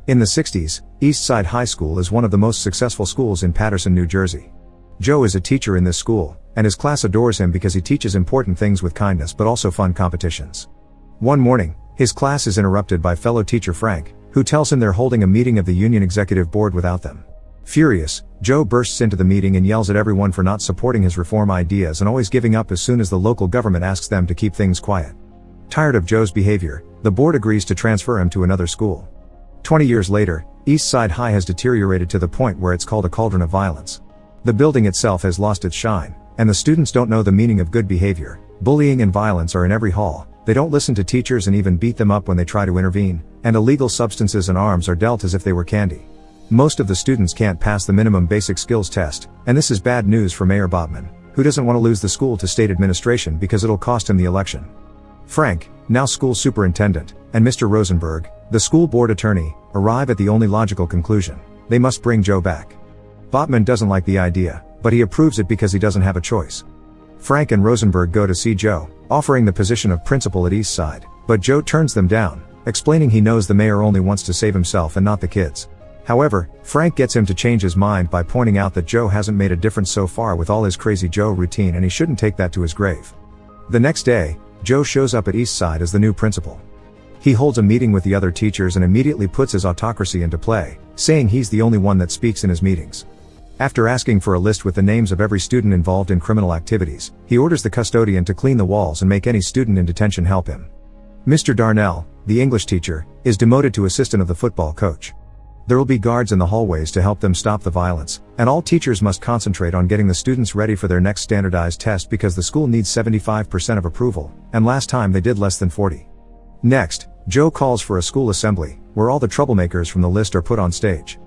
In the 60s, Eastside High School is one of the most successful schools in Paterson, New Jersey. Joe is a teacher in this school, and his class adores him because he teaches important things with kindness but also fun competitions. One morning, his class is interrupted by fellow teacher Frank, who tells him they're holding a meeting of the union executive board without them. Furious, Joe bursts into the meeting and yells at everyone for not supporting his reform ideas and always giving up as soon as the local government asks them to keep things quiet. Tired of Joe's behavior, the board agrees to transfer him to another school. 20 years later, Eastside High has deteriorated to the point where it's called a cauldron of violence. The building itself has lost its shine, and the students don't know the meaning of good behavior. Bullying and violence are in every hall, they don't listen to teachers and even beat them up when they try to intervene, and illegal substances and arms are dealt as if they were candy. Most of the students can't pass the minimum basic skills test, and this is bad news for Mayor Botman, who doesn't want to lose the school to state administration because it'll cost him the election. Frank, now school superintendent, and Mr. Rosenberg, the school board attorney, arrive at the only logical conclusion: they must bring Joe back. Botman doesn't like the idea, but he approves it because he doesn't have a choice. Frank and Rosenberg go to see Joe, offering the position of principal at Eastside, but Joe turns them down, explaining he knows the mayor only wants to save himself and not the kids. However, Frank gets him to change his mind by pointing out that Joe hasn't made a difference so far with all his crazy Joe routine and he shouldn't take that to his grave. The next day, Joe shows up at Eastside as the new principal. He holds a meeting with the other teachers and immediately puts his autocracy into play, saying he's the only one that speaks in his meetings. After asking for a list with the names of every student involved in criminal activities, he orders the custodian to clean the walls and make any student in detention help him. Mr. Darnell, the English teacher, is demoted to assistant of the football coach. There will be guards in the hallways to help them stop the violence, and all teachers must concentrate on getting the students ready for their next standardized test because the school needs 75% of approval, and last time they did less than 40. Next, Joe calls for a school assembly, where all the troublemakers from the list are put on stage.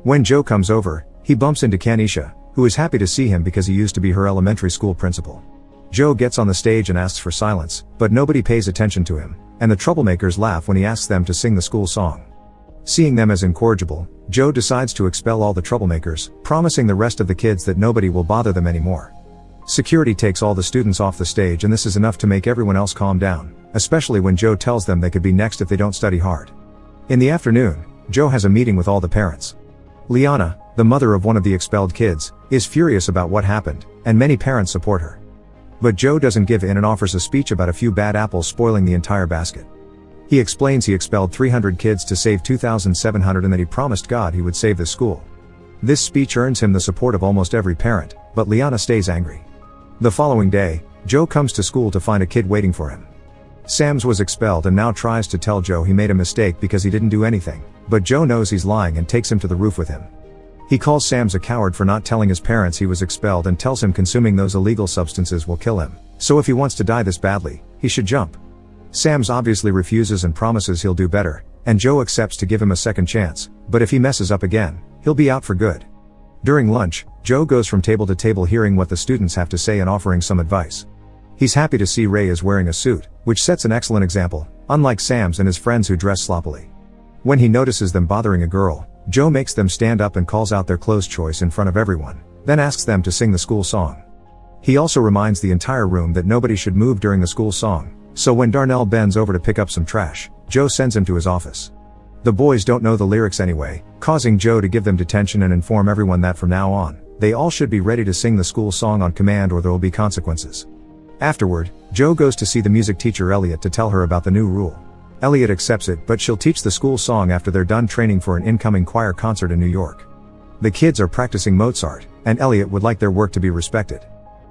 When Joe comes over, he bumps into Kanisha, who is happy to see him because he used to be her elementary school principal. Joe gets on the stage and asks for silence, but nobody pays attention to him, and the troublemakers laugh when he asks them to sing the school song. Seeing them as incorrigible, Joe decides to expel all the troublemakers, promising the rest of the kids that nobody will bother them anymore. Security takes all the students off the stage and this is enough to make everyone else calm down, especially when Joe tells them they could be next if they don't study hard. In the afternoon, Joe has a meeting with all the parents. Liana, the mother of one of the expelled kids, is furious about what happened, and many parents support her. But Joe doesn't give in and offers a speech about a few bad apples spoiling the entire basket. He explains he expelled 300 kids to save 2,700 and that he promised God he would save the school. This speech earns him the support of almost every parent, but Liana stays angry. The following day, Joe comes to school to find a kid waiting for him. Sams was expelled and now tries to tell Joe he made a mistake because he didn't do anything, but Joe knows he's lying and takes him to the roof with him. He calls Sams a coward for not telling his parents he was expelled and tells him consuming those illegal substances will kill him, so if he wants to die this badly, he should jump. Sams obviously refuses and promises he'll do better, and Joe accepts to give him a second chance, but if he messes up again, he'll be out for good. During lunch, Joe goes from table to table hearing what the students have to say and offering some advice. He's happy to see Ray is wearing a suit, which sets an excellent example, unlike Sams and his friends who dress sloppily. When he notices them bothering a girl, Joe makes them stand up and calls out their clothes choice in front of everyone, then asks them to sing the school song. He also reminds the entire room that nobody should move during the school song, so when Darnell bends over to pick up some trash, Joe sends him to his office. The boys don't know the lyrics anyway, causing Joe to give them detention and inform everyone that from now on, they all should be ready to sing the school song on command or there will be consequences. Afterward, Joe goes to see the music teacher Elliot to tell her about the new rule. Elliot accepts it, but she'll teach the school song after they're done training for an incoming choir concert in New York. The kids are practicing Mozart, and Elliot would like their work to be respected.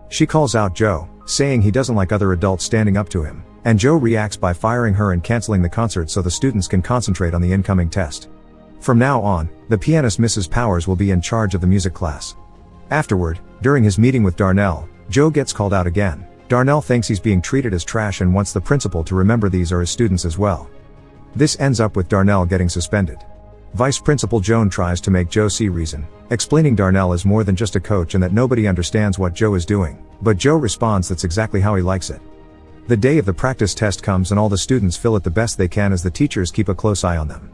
She calls out Joe, saying he doesn't like other adults standing up to him, and Joe reacts by firing her and canceling the concert so the students can concentrate on the incoming test. From now on, the pianist Mrs. Powers will be in charge of the music class. Afterward, during his meeting with Darnell, Joe gets called out again. Darnell thinks he's being treated as trash and wants the principal to remember these are his students as well. This ends up with Darnell getting suspended. Vice Principal Joan tries to make Joe see reason, explaining Darnell is more than just a coach and that nobody understands what Joe is doing, but Joe responds that's exactly how he likes it. The day of the practice test comes and all the students fill it the best they can as the teachers keep a close eye on them.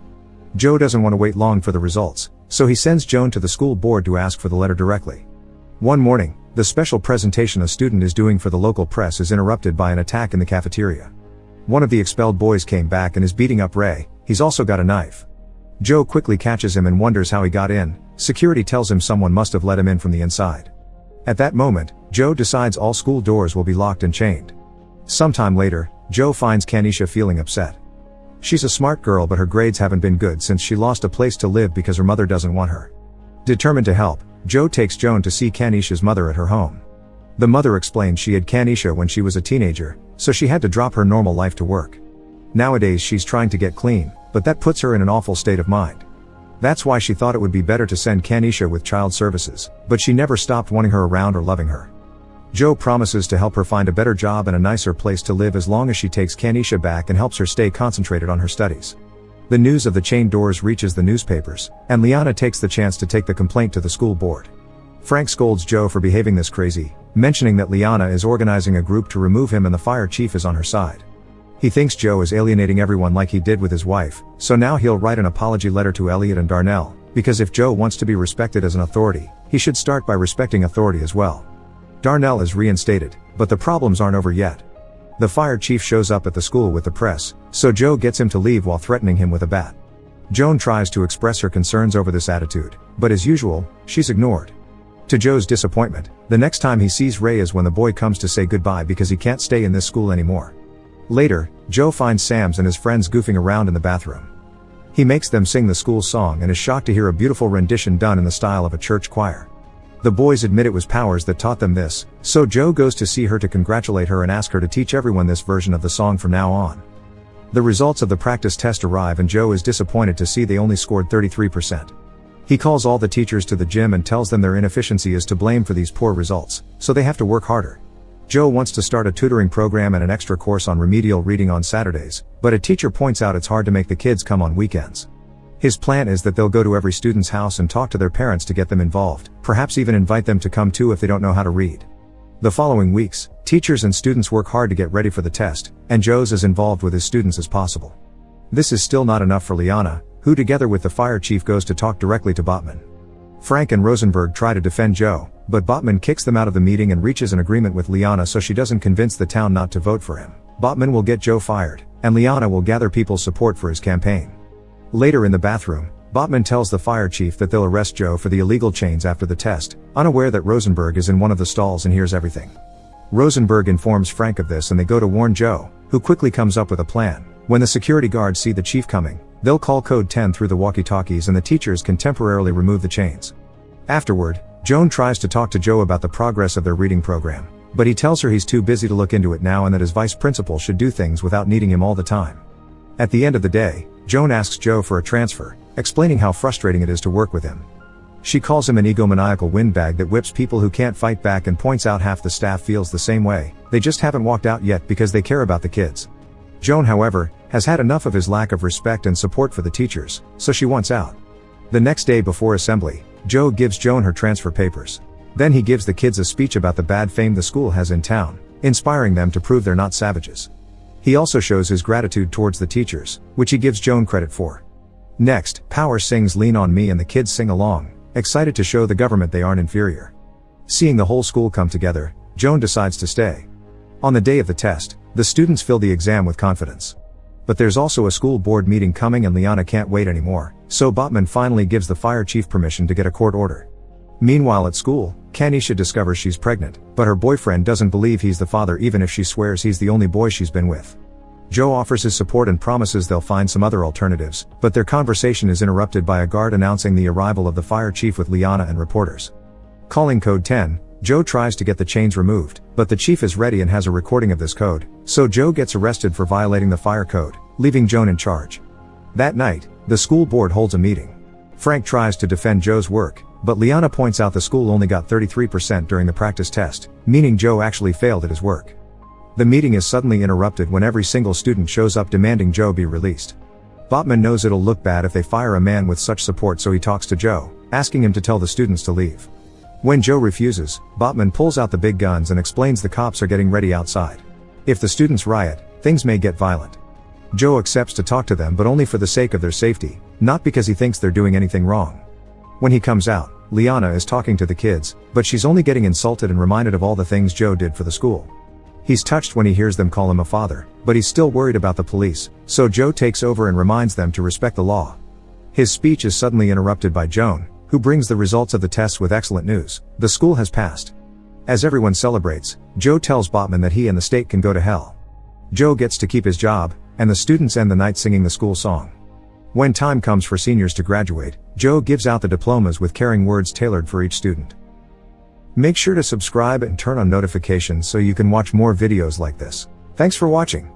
Joe doesn't want to wait long for the results, so he sends Joan to the school board to ask for the letter directly. One morning, the special presentation a student is doing for the local press is interrupted by an attack in the cafeteria. One of the expelled boys came back and is beating up Ray. He's also got a knife. Joe quickly catches him and wonders how he got in. Security tells him someone must have let him in from the inside. At that moment, Joe decides all school doors will be locked and chained. Sometime later, Joe finds Kanisha feeling upset. She's a smart girl, but her grades haven't been good since she lost a place to live because her mother doesn't want her. Determined to help, Joe takes Joan to see Kanisha's mother at her home. The mother explains she had Kanisha when she was a teenager, so she had to drop her normal life to work. Nowadays she's trying to get clean, but that puts her in an awful state of mind. That's why she thought it would be better to send Kanisha with child services, but she never stopped wanting her around or loving her. Joe promises to help her find a better job and a nicer place to live as long as she takes Kanisha back and helps her stay concentrated on her studies. The news of the chained doors reaches the newspapers, and Liana takes the chance to take the complaint to the school board. Frank scolds Joe for behaving this crazy, mentioning that Liana is organizing a group to remove him and the fire chief is on her side. He thinks Joe is alienating everyone like he did with his wife, so now he'll write an apology letter to Elliot and Darnell, because if Joe wants to be respected as an authority, he should start by respecting authority as well. Darnell is reinstated, but the problems aren't over yet. The fire chief shows up at the school with the press, so Joe gets him to leave while threatening him with a bat. Joan tries to express her concerns over this attitude, but as usual, she's ignored. To Joe's disappointment, the next time he sees Ray is when the boy comes to say goodbye because he can't stay in this school anymore. Later, Joe finds Sam's and his friends goofing around in the bathroom. He makes them sing the school song and is shocked to hear a beautiful rendition done in the style of a church choir. The boys admit it was Powers that taught them this, so Joe goes to see her to congratulate her and ask her to teach everyone this version of the song from now on. The results of the practice test arrive and Joe is disappointed to see they only scored 33%. He calls all the teachers to the gym and tells them their inefficiency is to blame for these poor results, so they have to work harder. Joe wants to start a tutoring program and an extra course on remedial reading on Saturdays, but a teacher points out it's hard to make the kids come on weekends. His plan is that they'll go to every student's house and talk to their parents to get them involved, perhaps even invite them to come too if they don't know how to read. The following weeks, teachers and students work hard to get ready for the test, and Joe's as involved with his students as possible. This is still not enough for Liana, who together with the fire chief goes to talk directly to Botman. Frank and Rosenberg try to defend Joe, but Botman kicks them out of the meeting and reaches an agreement with Liana so she doesn't convince the town not to vote for him. Botman will get Joe fired, and Liana will gather people's support for his campaign. Later in the bathroom, Botman tells the fire chief that they'll arrest Joe for the illegal chains after the test, unaware that Rosenberg is in one of the stalls and hears everything. Rosenberg informs Frank of this and they go to warn Joe, who quickly comes up with a plan. When the security guards see the chief coming, they'll call code 10 through the walkie-talkies and the teachers can temporarily remove the chains. Afterward, Joan tries to talk to Joe about the progress of their reading program, but he tells her he's too busy to look into it now and that his vice principal should do things without needing him all the time. At the end of the day, Joan asks Joe for a transfer, explaining how frustrating it is to work with him. She calls him an egomaniacal windbag that whips people who can't fight back and points out half the staff feels the same way, they just haven't walked out yet because they care about the kids. Joan, however, has had enough of his lack of respect and support for the teachers, so she wants out. The next day before assembly, Joe gives Joan her transfer papers. Then he gives the kids a speech about the bad fame the school has in town, inspiring them to prove they're not savages. He also shows his gratitude towards the teachers, which he gives Joan credit for. Next, Powers sings Lean on Me and the kids sing along, excited to show the government they aren't inferior. Seeing the whole school come together, Joan decides to stay. On the day of the test, the students fill the exam with confidence. But there's also a school board meeting coming and Liana can't wait anymore, so Botman finally gives the fire chief permission to get a court order. Meanwhile at school, Kanisha discovers she's pregnant, but her boyfriend doesn't believe he's the father even if she swears he's the only boy she's been with. Joe offers his support and promises they'll find some other alternatives, but their conversation is interrupted by a guard announcing the arrival of the fire chief with Liana and reporters. Calling code 10, Joe tries to get the chains removed, but the chief is ready and has a recording of this code, so Joe gets arrested for violating the fire code, leaving Joan in charge. That night, the school board holds a meeting. Frank tries to defend Joe's work, but Liana points out the school only got 33% during the practice test, meaning Joe actually failed at his work. The meeting is suddenly interrupted when every single student shows up demanding Joe be released. Botman knows it'll look bad if they fire a man with such support, so he talks to Joe, asking him to tell the students to leave. When Joe refuses, Botman pulls out the big guns and explains the cops are getting ready outside. If the students riot, things may get violent. Joe accepts to talk to them but only for the sake of their safety, not because he thinks they're doing anything wrong. When he comes out, Liana is talking to the kids, but she's only getting insulted and reminded of all the things Joe did for the school. He's touched when he hears them call him a father, but he's still worried about the police, so Joe takes over and reminds them to respect the law. His speech is suddenly interrupted by Joan, who brings the results of the tests with excellent news. The school has passed. As everyone celebrates, Joe tells Botman that he and the state can go to hell. Joe gets to keep his job, and the students end the night singing the school song. When time comes for seniors to graduate, Joe gives out the diplomas with caring words tailored for each student. Make sure to subscribe and turn on notifications so you can watch more videos like this. Thanks for watching.